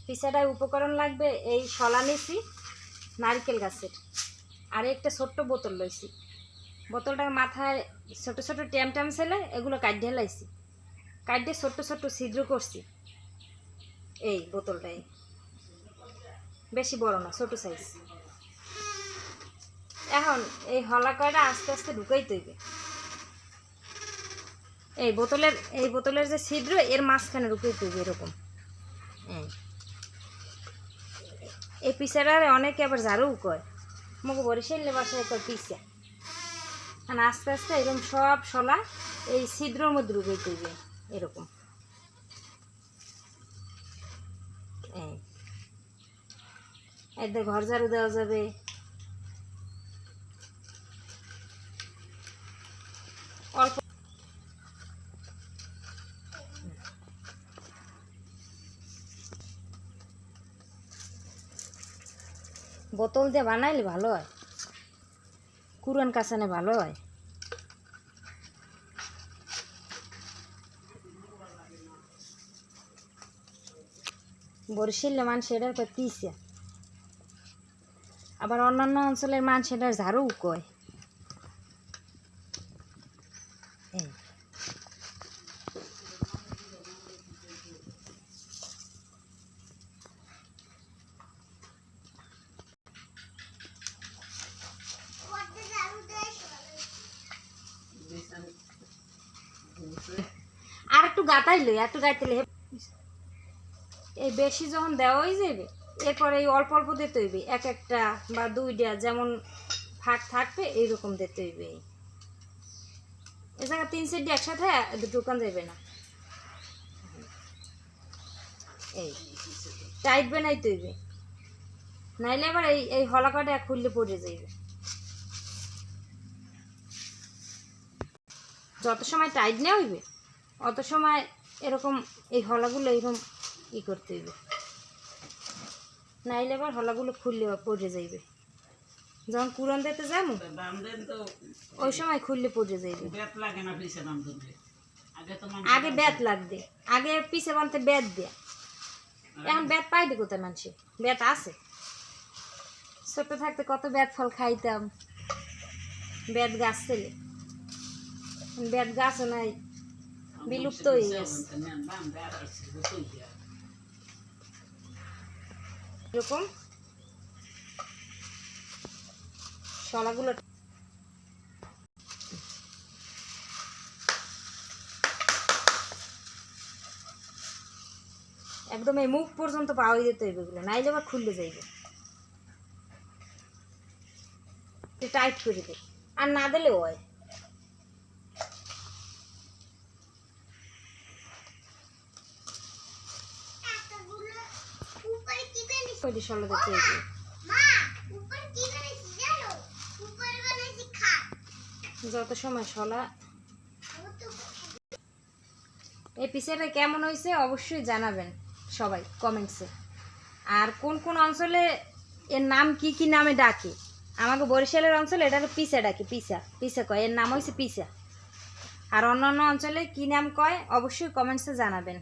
পিসাটায় উপকরণ লাগবে এই শলা নিছি নারকেল গাছের, আর একটা ছোট্ট বোতল লইছি। বোতলটার মাথায় ছোট ছোট ট্যাম ট্যাম ছেলে এগুলো কাটে লাইছি, কাটে ছোট্ট ছোট্ট ছিদ্র করছি। এই বোতলটাই বেশি বড় না, ছোট সাইজ। এখন এই হলা কয়টা আস্তে আস্তে ঢুকাই তৈবে এই বোতলের যে ছিদ্র এর মাঝখানে ঢুকাই তৈবে এরকম। এই পিসাটারে অনেকে আবার ঝাড়ুও কয়, মুখে বরিশালে বাসায় কয় পিসা। আর আস্তে আস্তে এরকম সব শলা এই ছিদ্রের মধ্যে ঢুকাই তৈবে এরকম। এতে ঘর ঝাড়ু দেওয়া যাবে। অল্প বোতল দিয়ে বানাইলে ভালো হয়, কুরান কাসানে ভালো হয়। বরিশালে মানুষ এটার কয় পিসা, আবার অন্যান্য অঞ্চলের মানুষ এটার ঝাড়ু কয়। আর একটু গাতাইলে একটু গাইতেলে এই বেশি যখন দেওয়াই যাবে এরপরে এই অল্প অল্প দিতে হইবে, এক একটা বা দুইটা যেমন ফাঁক থাকবে এইরকম দিতে হইবে। এ জায়গা 3-4টি একসাথে ঢুকান যাবে না, এই টাইট বানাইতে হইবে, নাইলে আবার এই হলা কয়টা খুললে পড়ে যাইবে। যত সময় টাইট নেওয়া হইবে অত সময় এরকম এই হলাগুলো এরকম করতে হইবে, নাইলে আবার হলাগুলো খুললে পড়ে যাইবে। যখন কুরন দিতে যাবো ওই সময় খুললে পড়ে যাইবে। আগে ব্যাত লাগবে, আগে পিছে বানতে ব্যাত দেয়া। এখন ব্যাত পাইবে কোথায় মানুষে? ব্যাত আছে, ছোট থাকতে কত ব্যাত ফল খাইতাম, ব্যাত গাছ ছেলে, ব্যাত গাছও নাই, বিলুপ্ত হয়ে গেছে। এরকম শলাগুলো একদম এই মুখ পর্যন্ত পাওয়া যেতে হইবে, এগুলো নাইলে আবার খুললে যাইবে। টাইট করে দে, আর না দিলেও হয়। শলা দিতে হইবে, যত সময় শলা। এই পিসাটা কেমন হয়েছে অবশ্যই জানাবেন সবাই কমেন্টসে। আর কোন কোন অঞ্চলে এর নাম কি কি নামে ডাকে? আমাকে বরিশালের অঞ্চলে এটা পিসা ডাকে, পিসা পিসা কয়, এর নাম হয়েছে পিসা। আর অন্যান্য অঞ্চলে কি নাম কয় অবশ্যই কমেন্টসে জানাবেন।